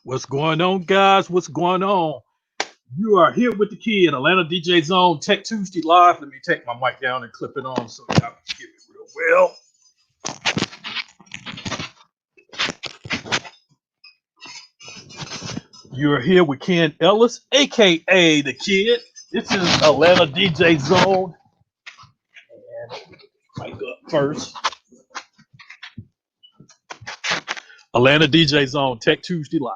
What's going on, guys? What's going on? You are here with the kid, Atlanta DJ Zone Tech Tuesday Live. Let me take my mic down and clip it on so y'all can hear me real well. You're here with Ken Ellis, aka the kid. This is Atlanta DJ Zone. And mic up first. Atlanta DJ Zone Tech Tuesday Live.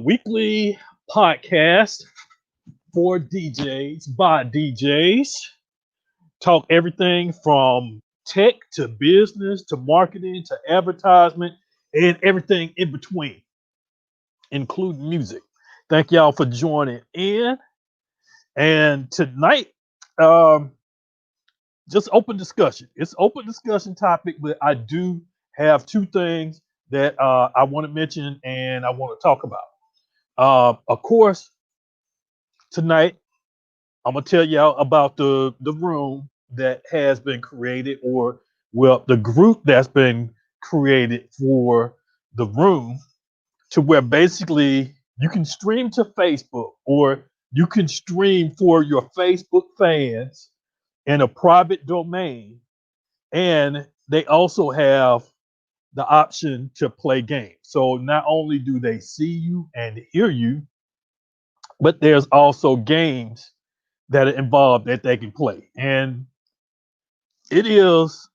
Weekly podcast for DJs by DJs. Talk everything from tech to business to marketing to advertisement and everything in between, including music. Thank y'all for joining in. And tonight, um, just open discussion. It's open discussion topic, but I do have two things that I want to mention and I want to talk about. Of course, tonight I'm gonna tell y'all about the room that has been created, or well, the group that's been created for the room, to where basically you can stream to Facebook, or you can stream for your Facebook fans in a private domain, and they also have the option to play games. So not only do they see you and hear you, but there's also games that are involved that they can play. And it is,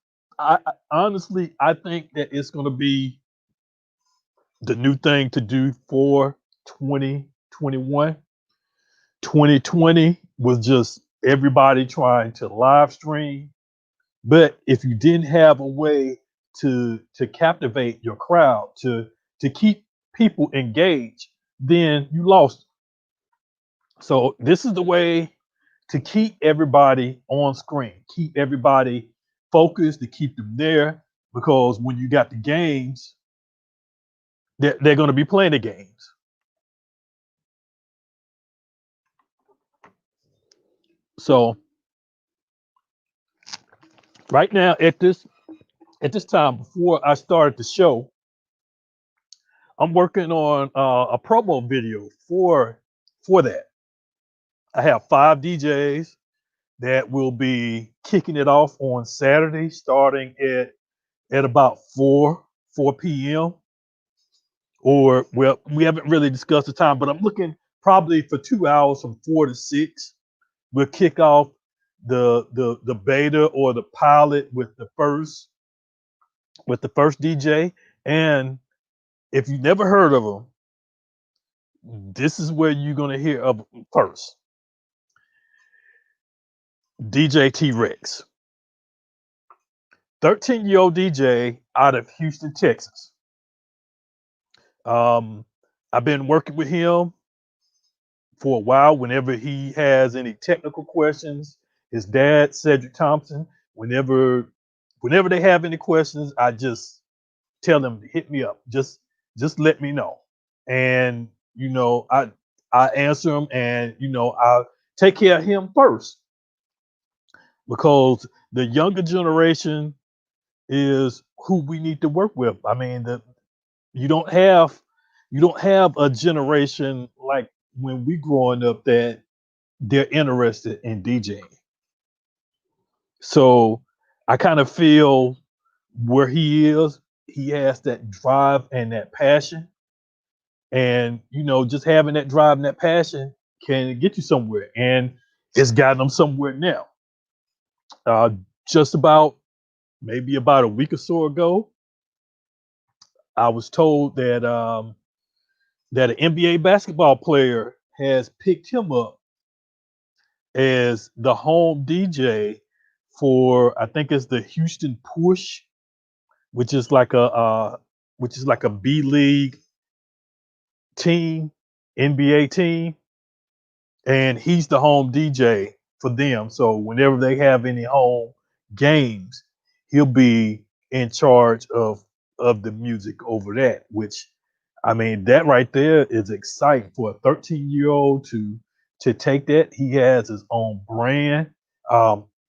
honestly, I think that it's going to be the new thing to do for 2021. 2020 was just everybody trying to live stream. But if you didn't have a way to captivate your crowd, to keep people engaged, then you lost. So this is the way to keep everybody on screen, keep everybody focused, to keep them there. Because when you got the games, they're going to be playing the games. So right now, at this time, before I started the show, I'm working on a promo video for that. I have 5 DJs that will be kicking it off on Saturday, starting at about 4 p.m. Or well, we haven't really discussed the time, but I'm looking probably for 2 hours from 4 to 6. We'll kick off the beta or the pilot with the first DJ. And if you never heard of them, this is where you're gonna hear of them first. DJ T Rex, 13-year-old DJ out of Houston, Texas. Um, I've been working with him for a while. Whenever he has any technical questions, his dad, Cedric Thompson, whenever they have any questions, I just tell them to hit me up. Just let me know. And I answer them, and I take care of him first, because the younger generation is who we need to work with. I mean, you don't have you don't have a generation like when we growing up that they're interested in DJing. So I kind of feel where he is, he has that drive and that passion. And just having that drive and that passion can get you somewhere. And it's gotten them somewhere now. Uh, just about maybe about a week or so ago, I was told that an NBA basketball player has picked him up as the home DJ for, I think it's the Houston Push, which is like a B League team, NBA team, and he's the home DJ for them. So whenever they have any home games, he'll be in charge of the music over that. Which, I mean, that right there is exciting for a 13-year-old to take that. He has his own brand.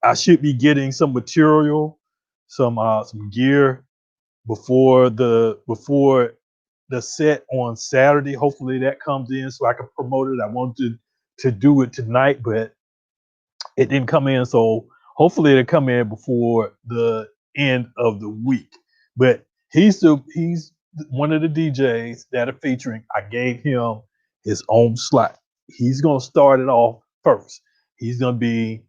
I should be getting some material, some gear before the set on Saturday. Hopefully that comes in so I can promote it. I wanted to do it tonight, but it didn't come in. So hopefully it'll come in before the end of the week. But he's one of the DJs that are featuring. I gave him his own slot. He's gonna start it off first. He's gonna be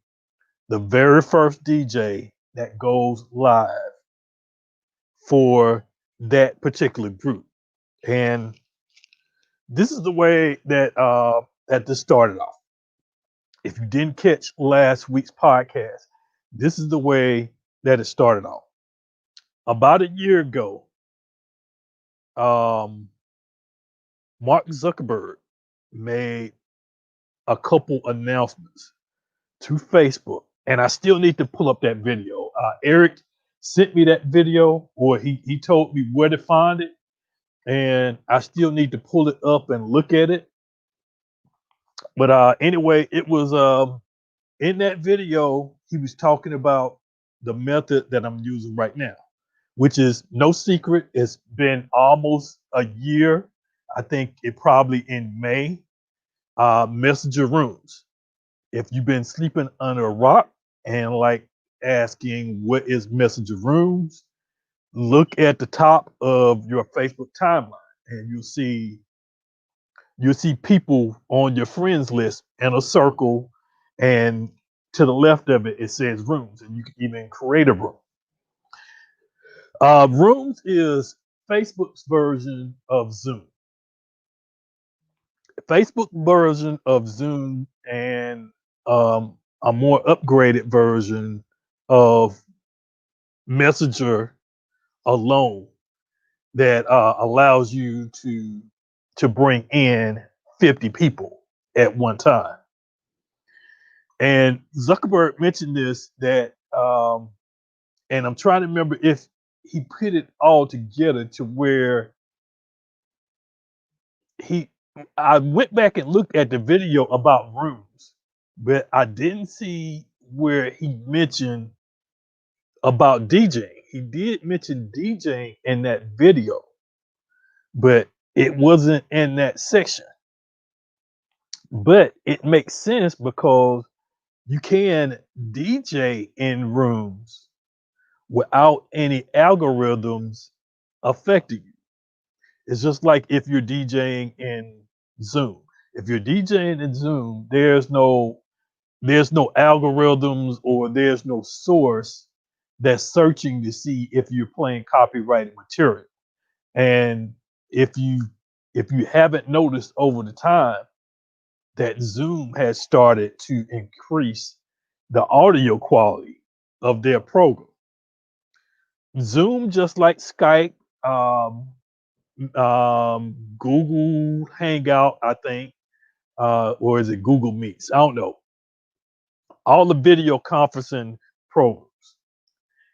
the very first DJ that goes live for that particular group. And this is the way that this started off. If you didn't catch last week's podcast, this is the way that it started off. About a year ago, um, Mark Zuckerberg made a couple announcements to Facebook, and I still need to pull up that video. Eric sent me that video, or he told me where to find it, and I still need to pull it up and look at it. But anyway, it was in that video, he was talking about the method that I'm using right now, which is no secret. It's been almost a year. I think it probably in May. Messenger rooms. If you've been sleeping under a rock and like asking what is messenger rooms, look at the top of your Facebook timeline and you'll see people on your friends list in a circle, and to the left of it says rooms, and you can even create a room. Rooms is Facebook's version of Zoom. Facebook version of Zoom, and a more upgraded version of Messenger alone that allows you to bring in 50 people at one time. And Zuckerberg mentioned this and I'm trying to remember if he put it all together to where I went back and looked at the video about rooms, but I didn't see where he mentioned about DJing. He did mention DJing in that video, but it wasn't in that section. But it makes sense because you can DJ in rooms without any algorithms affecting you. It's just like if you're DJing in Zoom. If you're DJing in Zoom, there's no algorithms or there's no source that's searching to see if you're playing copyrighted material. And if you haven't noticed over the time that Zoom has started to increase the audio quality of their program. Zoom, just like Skype, um, Google Hangout, I think, or is it Google Meets? I don't know. All the video conferencing programs,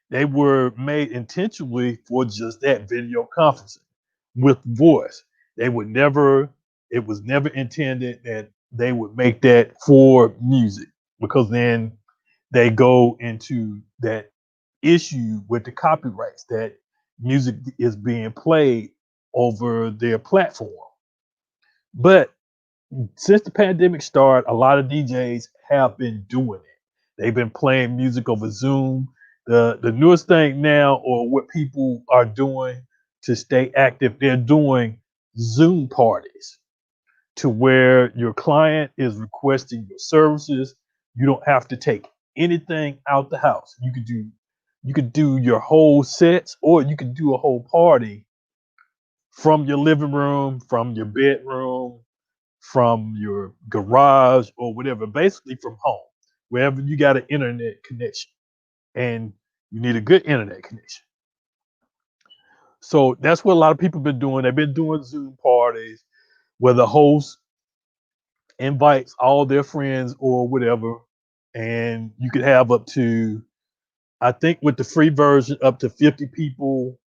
they were made intentionally for just that video conferencing with voice. They would never, it was never intended that they would make that for music, because then they go into that issue with the copyrights that music is being played over their platform. But since the pandemic started, a lot of DJs have been doing it. They've been playing music over Zoom. The newest thing now, or what people are doing to stay active, they're doing Zoom parties to where your client is requesting your services. You don't have to take anything out the house. You could do your whole sets, or you could do a whole party from your living room, from your bedroom, from your garage, or whatever, basically from home, wherever you got an internet connection. And you need a good internet connection. So that's what a lot of people have been doing. They've been doing Zoom parties where the host invites all their friends or whatever, and you could have up to, I think with the free version, up to 50 people.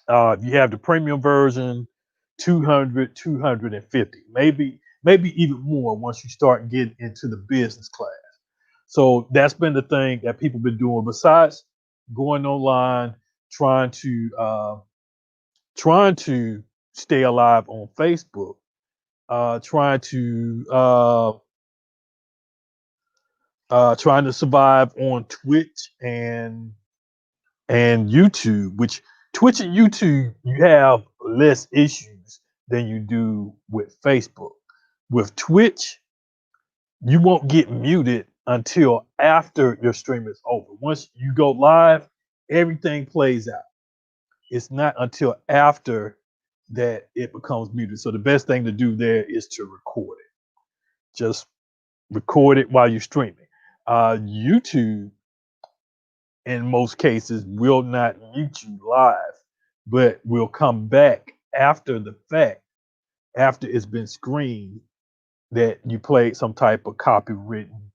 If you have the premium version, 200, 250, maybe even more once you start getting into the business class. So that's been the thing that people been doing besides going online, trying to stay alive on Facebook, trying to survive on Twitch and YouTube, which Twitch and YouTube, you have less issues than you do with Facebook. With Twitch, you won't get muted until after your stream is over. Once you go live, everything plays out. It's not until after that it becomes muted. So the best thing to do there is to record it. Just record it while you're streaming. YouTube, in most cases, will not mute you live, but will come back after the fact, after it's been screened that you played some type of copywritten.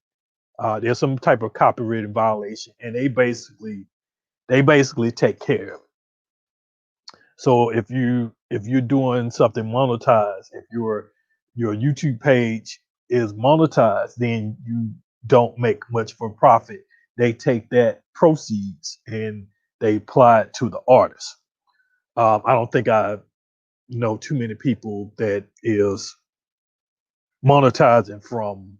There's some type of copywritten violation, and they basically take care of it. So if you're doing something monetized, if your YouTube page is monetized, then you don't make much for profit. They take that proceeds and they apply it to the artist. I don't think I know too many people that is monetizing from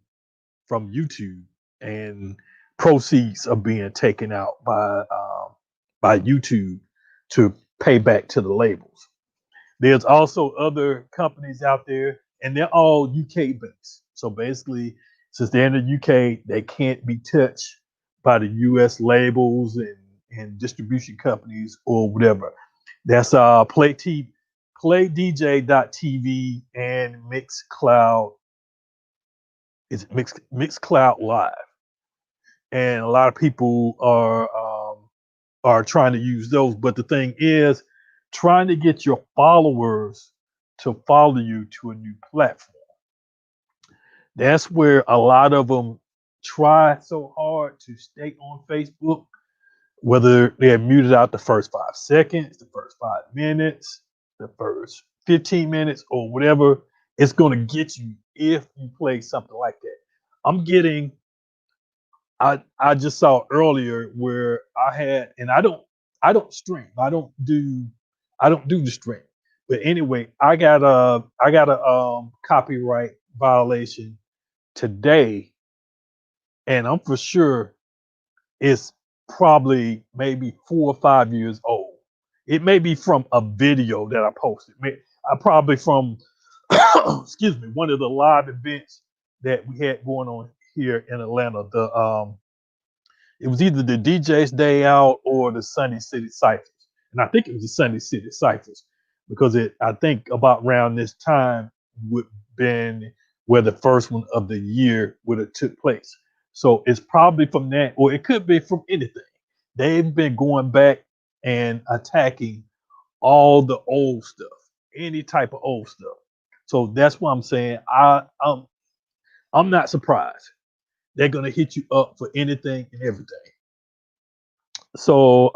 YouTube and proceeds are being taken out by YouTube to pay back to the labels. There's also other companies out there, and they're all UK based. So basically, since they're in the UK, they can't be touched by the US labels and distribution companies or whatever. That's PlayDJ.TV and Mixcloud. It's Mixcloud Live, and a lot of people are trying to use those. But the thing is, trying to get your followers to follow you to a new platform. That's where a lot of them try so hard to stay on Facebook, whether they're muted out the first 5 seconds, the first 5 minutes, the first 15 minutes, or whatever. It's going to get you if you play something like that. I'm getting I just saw earlier where I had, and I don't stream. I don't do the stream. But anyway, I got a copyright violation today, and I'm for sure it's probably maybe 4 or 5 years old. It may be from a video that I posted. I probably from excuse me, one of the live events that we had going on here in Atlanta. It was either the DJ's Day Out or the Sunday City Cyphers. And I think it was the Sunday City Cyphers because I think about around this time would have been where the first one of the year would have took place. So it's probably from that, or it could be from anything. They've been going back and attacking all the old stuff, any type of old stuff. So that's why I'm saying I'm not surprised. They're gonna hit you up for anything and everything. So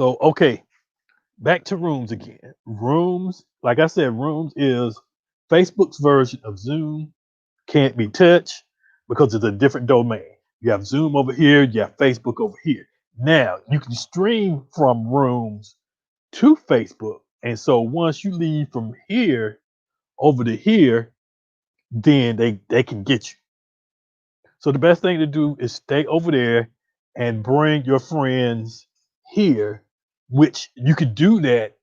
okay, back to Rooms again. Rooms, like I said, Rooms is Facebook's version of Zoom. Can't be touched because it's a different domain. You have Zoom over here, you have Facebook over here. Now you can stream from Rooms to Facebook. And so once you leave from here over to here, then they can get you. So the best thing to do is stay over there and bring your friends here, which you could do that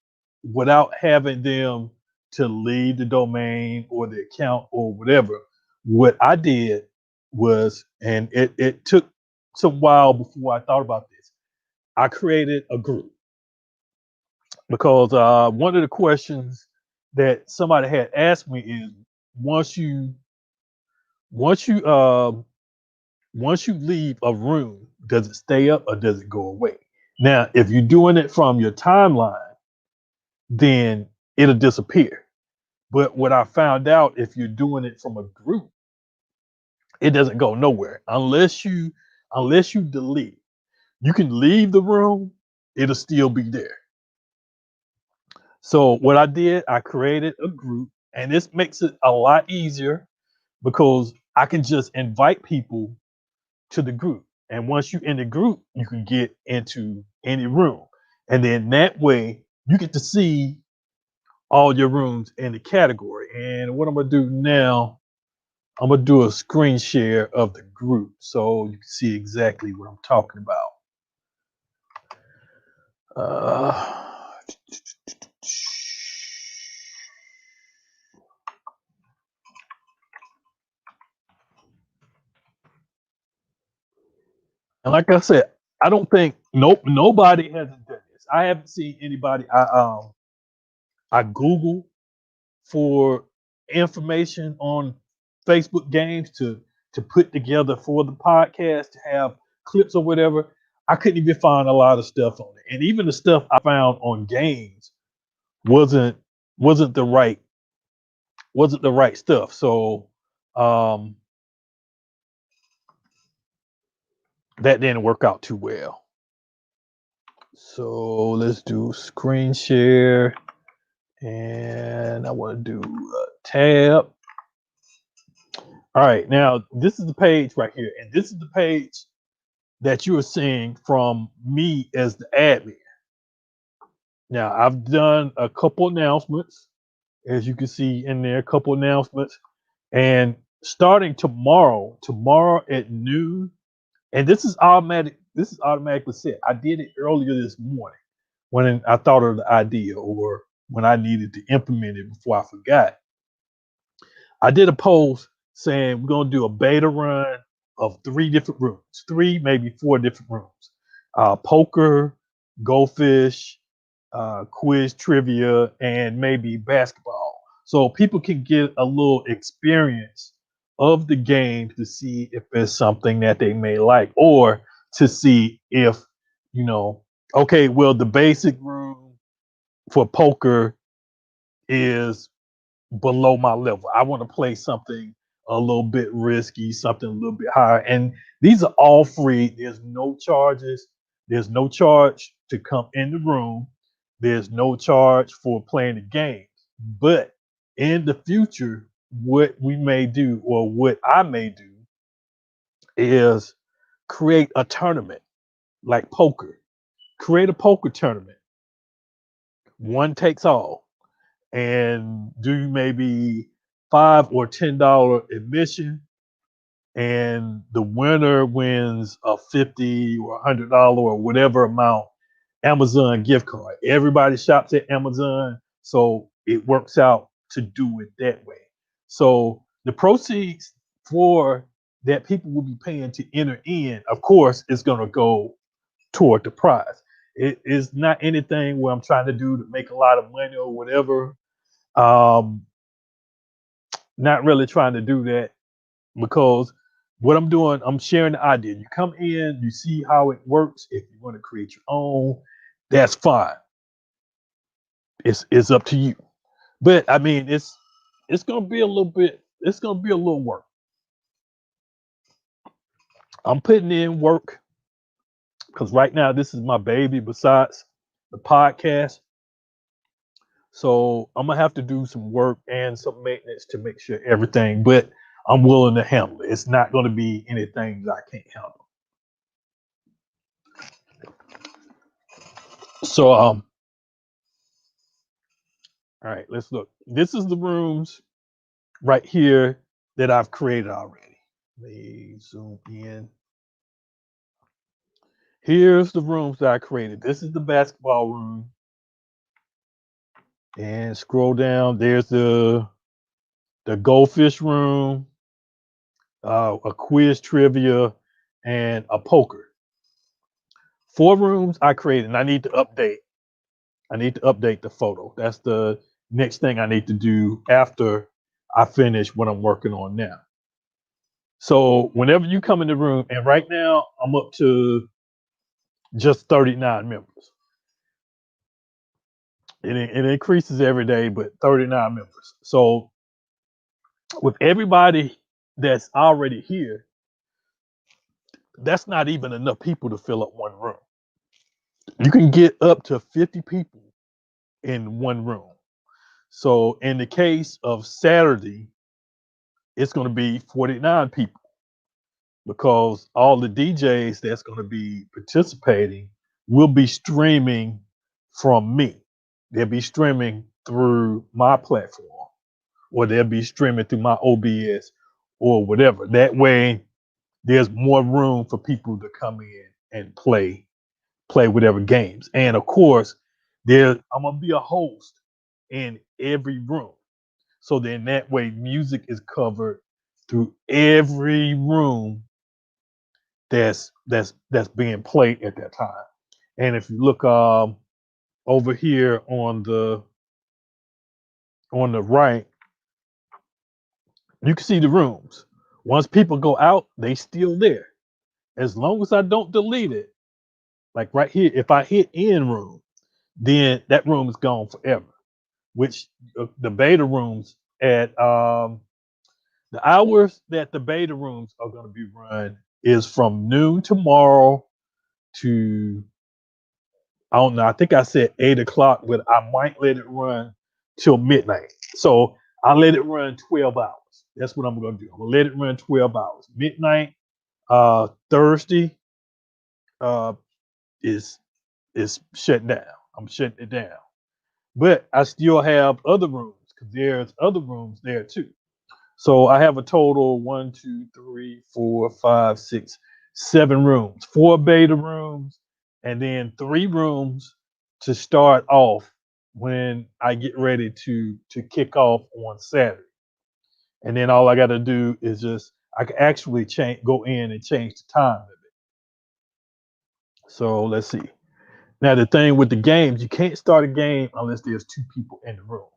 without having them to leave the domain or the account or whatever. What I did was, and it took some while before I thought about this, I created a group because one of the questions that somebody had asked me is once you once you once you leave a room, does it stay up or does it go away? Now, if you're doing it from your timeline, then it'll disappear. But what I found out, if you're doing it from a group, it doesn't go nowhere unless you delete. You can leave the room, it'll still be there. So what I did, I created a group, and this makes it a lot easier because I can just invite people to the group. And once you're in the group, you can get into any room. And then that way you get to see all your rooms in the category. And what I'm gonna do now, I'm gonna do a screen share of the group so you can see exactly what I'm talking about. And like I said, I don't think nobody hasn't done this. I haven't seen anybody. I Google for information on Facebook games to put together for the podcast to have clips or whatever. I couldn't even find a lot of stuff on it, and even the stuff I found on games wasn't wasn't the right wasn't the right stuff. So um, that didn't work out too well. So let's do screen share, and I want to do a tab. All right, now this is the page right here, and this is the page that you are seeing from me as the admin. Now I've done a couple announcements, as you can see in there, a couple announcements, and starting tomorrow at noon, and this is automatic. This is automatically set. I did it earlier this morning when I thought of the idea, or when I needed to implement it before I forgot. I did a post saying we're gonna do a beta run of 3 different rooms, 3 maybe 4 different rooms: poker, goldfish, quiz, trivia, and maybe basketball, so people can get a little experience of the game to see if it's something that they may like, or to see if okay, well, the basic room for poker is below my level. I want to play something a little bit risky, something a little bit higher. And these are all free. There's no charges. There's no charge to come in the room. There's no charge for playing the game. But in the future, what we may do, or what I may do, is create a tournament like poker. Create a poker tournament. One takes all. And do maybe $5 or $10 admission, and the winner wins a $50 or $100 or whatever amount Amazon gift card. Everybody shops at Amazon, so it works out to do it that way. So the proceeds for that people will be paying to enter in, of course, is going to go toward the prize. It is not anything where I'm trying to do to make a lot of money or whatever. Um, Not really trying to do that, because what I'm doing, I'm sharing the idea. You come in, you see how it works. If you want to create your own, that's fine. It's up to you. But I mean, it's gonna be a little bit. It's gonna be a little work. I'm putting in work because right now this is my baby. Besides the podcast, so I'm gonna have to do some work and some maintenance to make sure everything. But I'm willing to handle it. It's not gonna be anything that I can't handle. So all right, let's look. This is the rooms right here that I've created already. Let me zoom in. Here's the rooms that I created. This is the basketball room. And scroll down. There's the goldfish room, a quiz, trivia, and a poker. 4 rooms I created, and I need to update. I need to update the photo. That's the next thing I need to do after I finish what I'm working on now. So whenever you come in the room, and right now I'm up to just 39 members. It increases every day, but 39 members. So with everybody that's already here, that's not even enough people to fill up one room. You can get up to 50 people in one room. So in the case of Saturday, it's going to be 49 people, because all the DJs that's going to be participating will be streaming from me. they'll be streaming through my platform, or they'll be streaming through my OBS or whatever. That way, there's more room for people to come in and play whatever games. And of course, I'm gonna be a host in every room. So then that way music is covered through every room that's being played at that time. And if you look over here on the right, you can see the rooms. Once people go out, they still there. As long as I don't delete it, like right here, if I hit end room, then that room is gone forever. Which the beta rooms at the hours that the beta rooms are going to be run is from noon tomorrow to, I don't know, I think I said 8 o'clock, but I might let it run till midnight. So I'll let it run 12 hours. That's what I'm going to do. I'm going to let it run 12 hours. Midnight, Thursday, uh, is shut down. I'm shutting it down. But I still have other rooms because there's other rooms there too. So I have a total 1, 2, 3, 4, 5, 6, 7 rooms, 4 beta rooms, and then 3 rooms to start off when I get ready to kick off on Saturday. And then all I got to do is I can actually go in and change the time of it. So let's see. Now the thing with the games, you can't start a game unless there's 2 people in the room.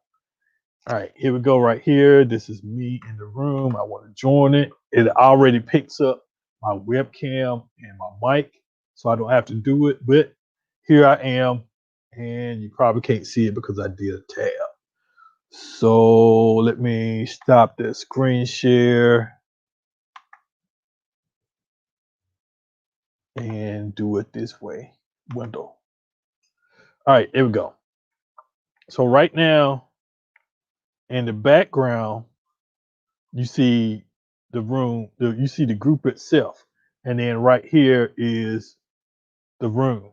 All right, here we go right here. This is me in the room. I want to join it. It already picks up my webcam and my mic, so I don't have to do it. But here I am, and you probably can't see it because I did a tab. So let me stop the screen share and do it this way. Window. All right, here we go. So right now, in the background, you see the room, you see the group itself. And then right here is the room.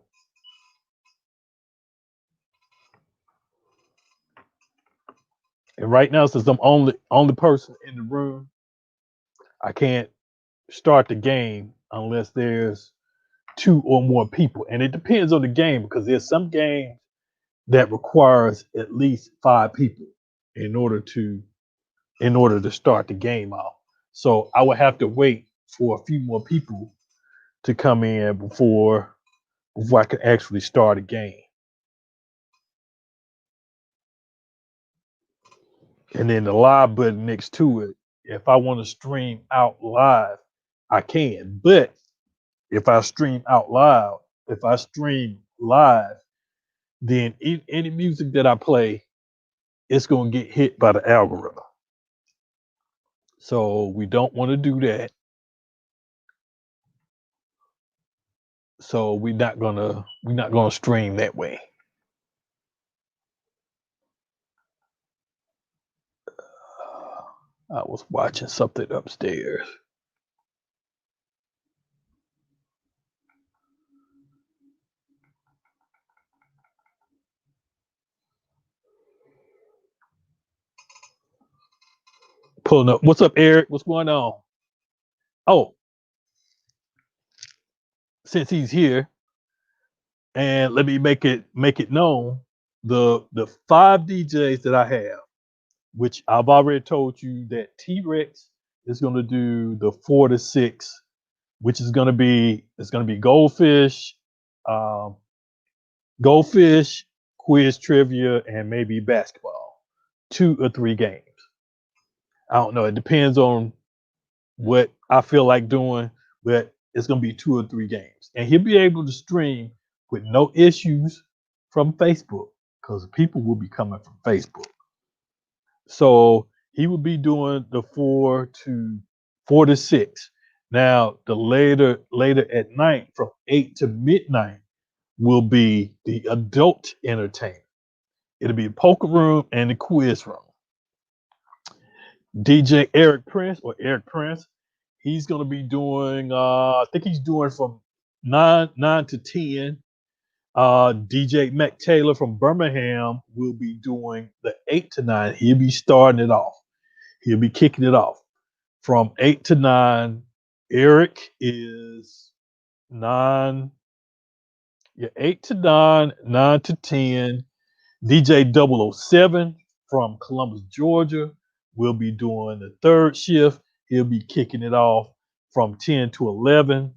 And right now, since I'm only person in the room, I can't start the game unless there's 2 or more people. And it depends on the game because there's some games that requires at least 5 people in order to start the game off. So I would have to wait for a few more people to come in before I can actually start a game. And then the live button next to it, if I want to stream out live, I can. But if I stream live, then any music that I play, it's going to get hit by the algorithm. So we don't want to do that. So we're not gonna stream that way. I was watching something upstairs. Pulling up. What's up, Eric? What's going on? Oh, since he's here, and let me make it known, the 5 DJs that I have, which I've already told you that T-Rex is going to do the 4 to 6, which is going to be goldfish, um, goldfish, quiz trivia, and maybe basketball, 2 or 3 games. I don't know. It depends on what I feel like doing, but it's going to be 2 or 3 games. And he'll be able to stream with no issues from Facebook because people will be coming from Facebook. So he will be doing the 4 to 6. Now, the later at night from 8 to midnight will be the adult entertainment. It'll be a poker room and the quiz room. DJ Eric Prince, he's gonna be doing I think he's doing from 9 to 10. DJ Mac Taylor from Birmingham will be doing the 8 to 9. He'll be starting it off. He'll be kicking it off from 8 to 9. Eric is 9, yeah, 8 to 9, 9 to 10. DJ 007 from Columbus, Georgia will be doing the third shift. He'll be kicking it off from 10 to 11.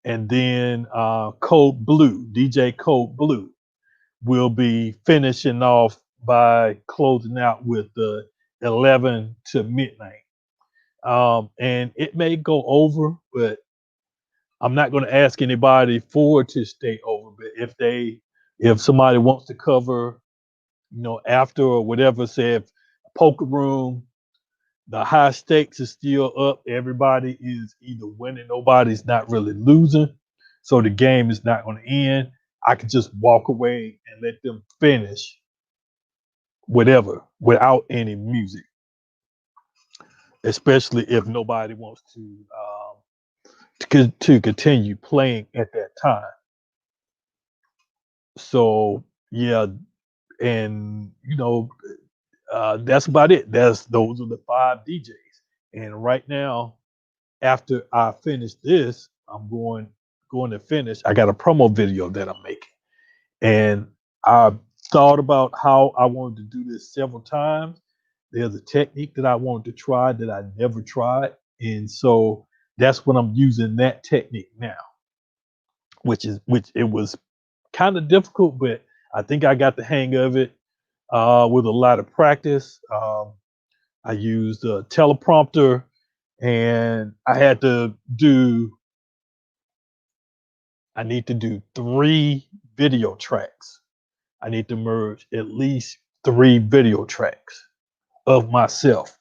And then Code Blue, DJ Code Blue, will be finishing off by closing out with the 11 to midnight. And it may go over, but I'm not going to ask anybody for to stay over. But if somebody wants to cover, after or whatever, say if poker room, the high stakes is still up. Everybody is either winning, nobody's not really losing. So the game is not going to end. I could just walk away and let them finish whatever without any music, especially if nobody wants to continue playing at that time. So yeah, and that's about it. Those are the 5 DJs. And right now, after I finish this, I'm going to finish. I got a promo video that I'm making, and I thought about how I wanted to do this several times. There's a technique that I wanted to try that I never tried, and so that's what I'm using that technique now, which it was kind of difficult, but I think I got the hang of it with a lot of practice. I used a teleprompter, and I need to do 3 video tracks. I need to merge at least 3 video tracks of myself.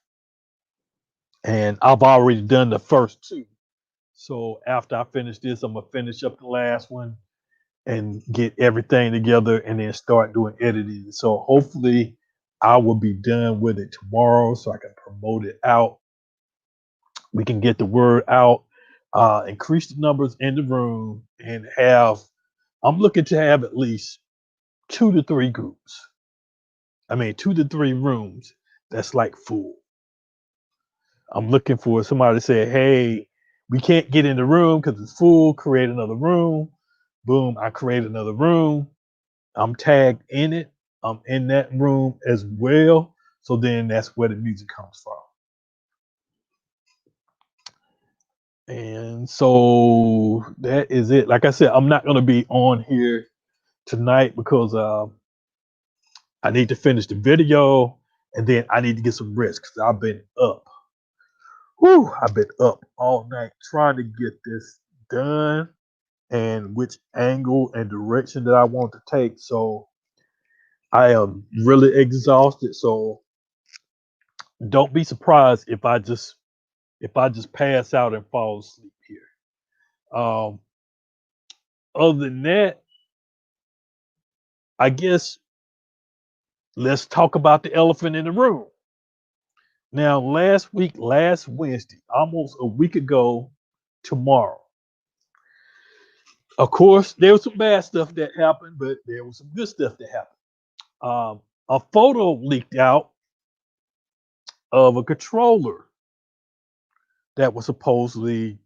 And I've already done the first 2. So after I finish this, I'm going to finish up the last one and get everything together and then start doing editing. So hopefully I will be done with it tomorrow so I can promote it out. We can get the word out, increase the numbers in the room, and I'm looking to have at least 2 to 3 groups. 2 to 3 rooms that's like full. I'm looking for somebody to say, hey, we can't get in the room because it's full, create another room. Boom, I create another room. I'm tagged in it. I'm in that room as well. So then that's where the music comes from. And so that is it. Like I said, I'm not going to be on here tonight because I need to finish the video and then I need to get some rest because I've been up. I've been up all night trying to get this done and which angle and direction that I want to take. So I am really exhausted. So don't be surprised if I just pass out and fall asleep here. Other than that, I guess let's talk about the elephant in the room. Now, last Wednesday, almost a week ago tomorrow, of course, there was some bad stuff that happened, but there was some good stuff that happened. A photo leaked out of a controller that was supposedly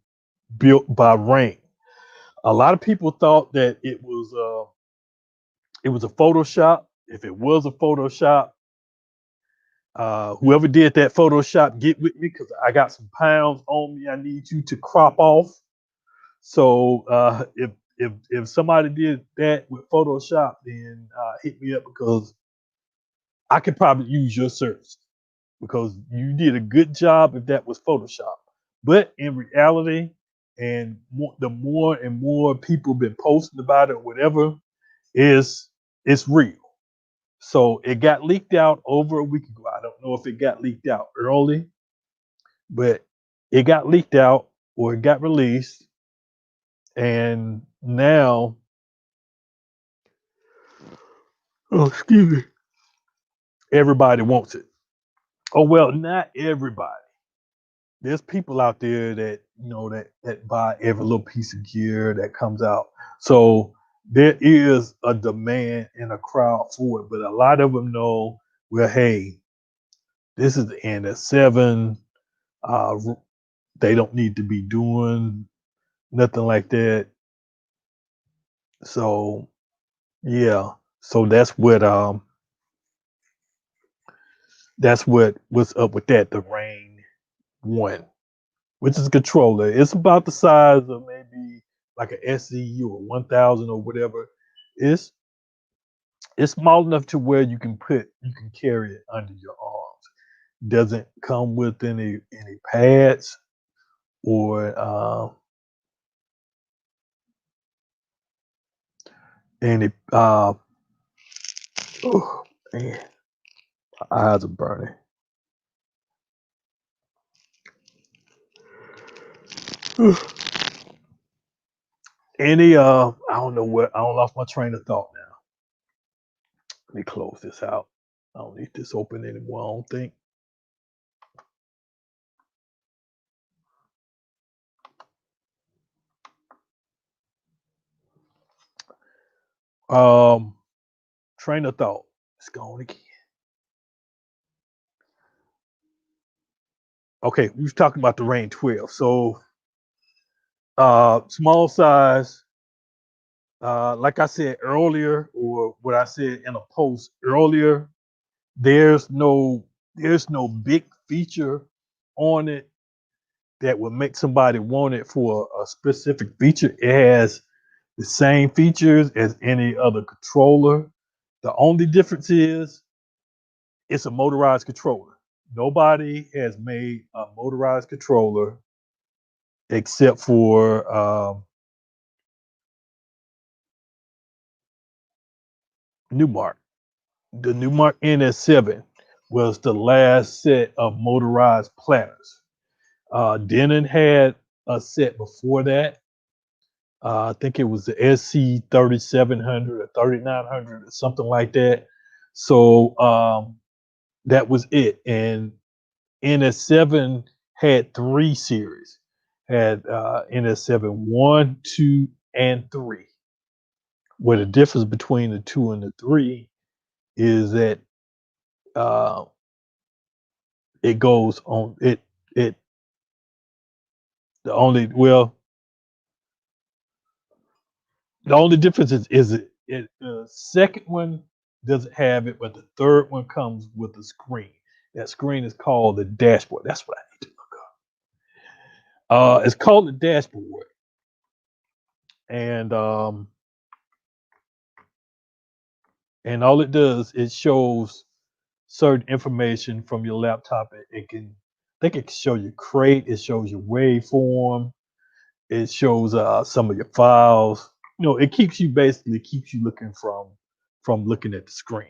built by Rain. A lot of people thought that it was a Photoshop. If it was a Photoshop, whoever did that Photoshop, get with me because I got some pounds on me. I need you to crop off. So if somebody did that with Photoshop, then hit me up because I could probably use your service because you did a good job if that was Photoshop. But in reality, and the more and more people been posting about it, or whatever, it's real. So it got leaked out over a week ago. I don't know if it got leaked out early, but it got leaked out or it got released. And now, excuse me, everybody wants it. Oh, well, not everybody. There's people out there that, that buy every little piece of gear that comes out. So there is a demand and a crowd for it, but a lot of them know, well, hey, this is the NS7. Uh, they don't need to be doing nothing like that. So yeah, so what's up with that. The Rain One, which is a controller. It's about the size of maybe like an SCU or 1000 or whatever. It's it's small enough to where you can carry it under your arms. Doesn't come with any pads or any oh man, my eyes are burning. Any I don't know what, I don't lost my train of thought now. Let me close this out. I don't need this open anymore, I don't think. Um Train of thought. It's gone again. Okay, we was talking about the Rain 12. So small size, like I said earlier, or what I said in a post earlier, there's no big feature on it that would make somebody want it for a specific feature. It has the same features as any other controller. The only difference is it's a motorized controller. Nobody has made a motorized controller except for Newmark. The Newmark NS7 was the last set of motorized platters. Denon had a set before that. I think it was the SC 3700 or 3900 or something like that. So that was it. And NS7 had three series. Had NS7 1, 2, and 3. Where the difference between the 2 and the 3 is that uh, it goes on it the only well the only difference is the second one doesn't have it, but the third one comes with a screen. That screen is called the dashboard. That's what I need to look up. It's called the dashboard, and all it does is shows certain information from your laptop. It can I think it can show your crate. It shows your waveform. It shows some of your files. You know, it keeps you looking from looking at the screen,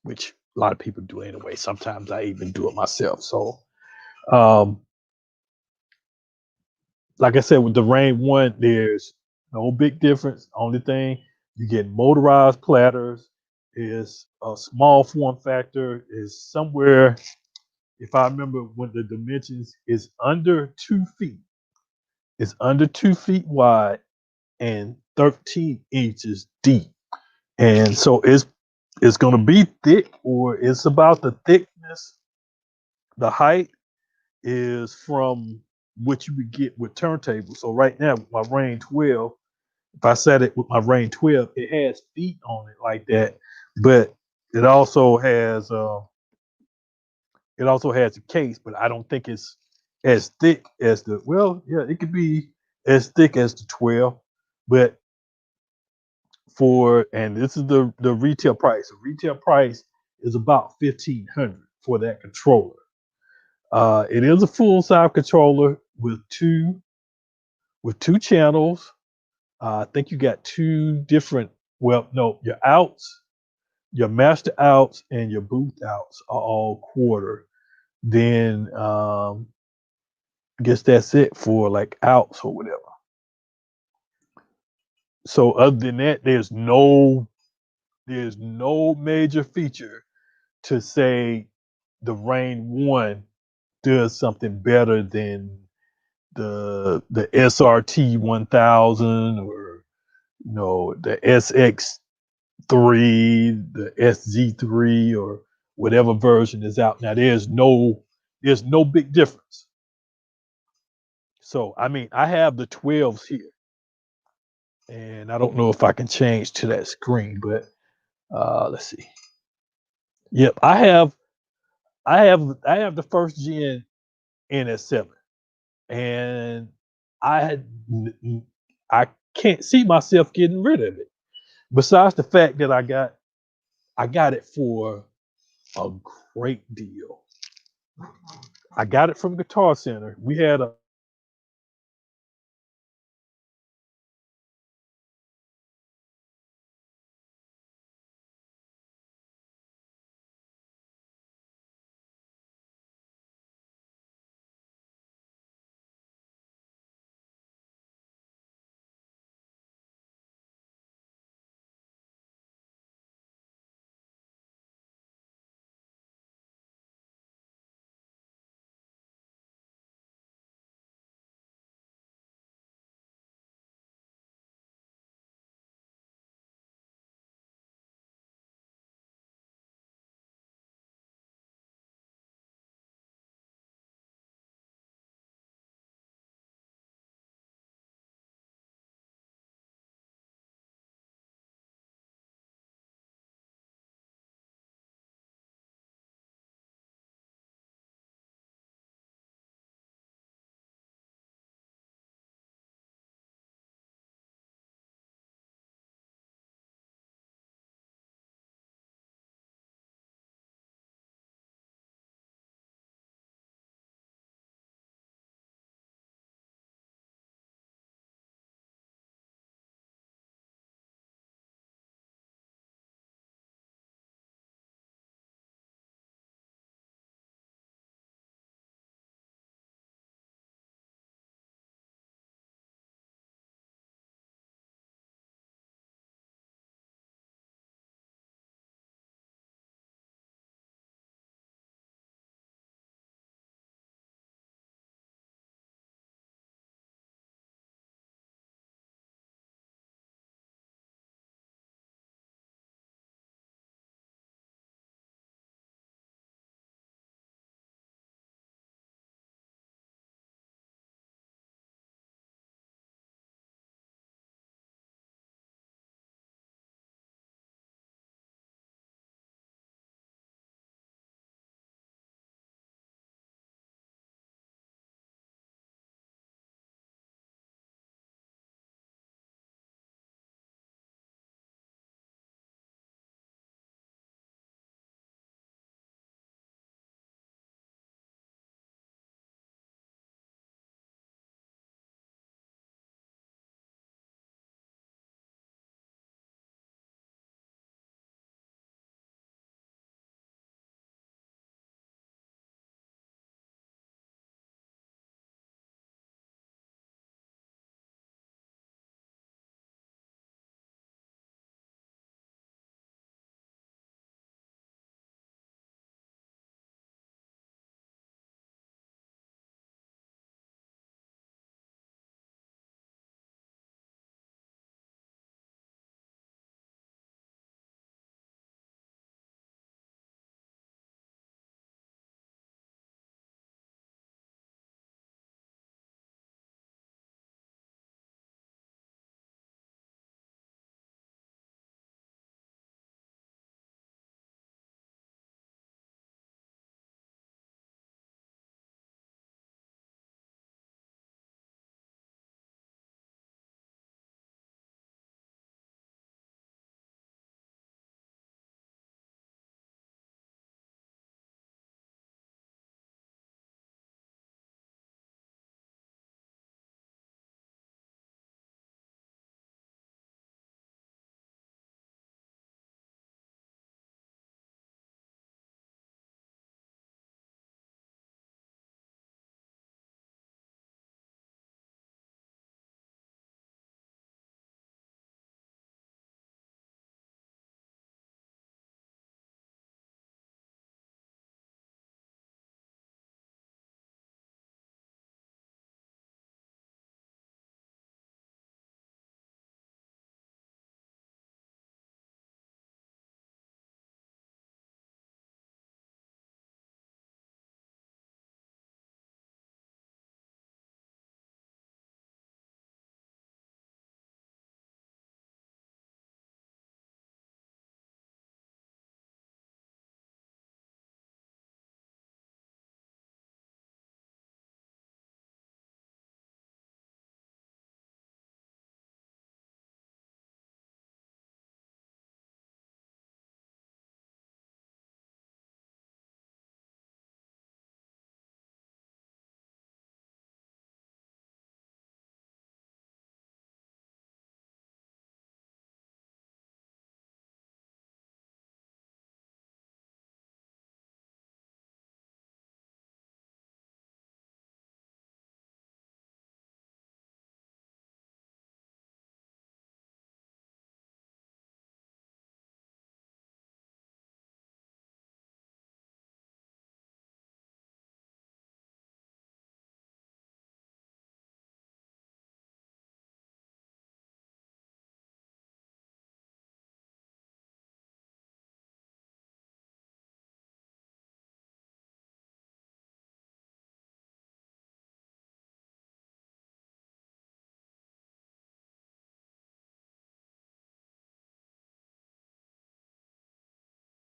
which a lot of people do anyway. Sometimes I even do it myself. So, um, like I said, with the Rain One, there's no big difference. Only thing you get motorized platters is a small form factor is somewhere. If I remember what the dimensions is under 2 feet. It's under 2 feet wide and 13 inches deep. And so it's going to be thick, or it's about the thickness. The height is from what you would get with turntables. So right now with my Rain 12, if I set it with my Rain 12, it has feet on it like that, but it also has a case, but I don't think it's as thick as the it could be as thick as the 12, but and this is the retail price. The retail price is about 1,500 for that controller. It is a full size controller with two channels. I think you got two different. Well, no, your outs, your master outs, and your booth outs are all quarter. Then I guess that's it for like outs or whatever. So other than that, there's no major feature to say the Rain One does something better than the SRT 1000 or you know, the SX3, the SZ3, or whatever version is out now. There's no big difference. So I mean, I have the 12s here, and I don't know if I can change to that screen, but let's see. Yep, I have the first gen NS7, and I had I can't see myself getting rid of it. Besides the fact that I got it for a great deal. I got it from Guitar Center. We had a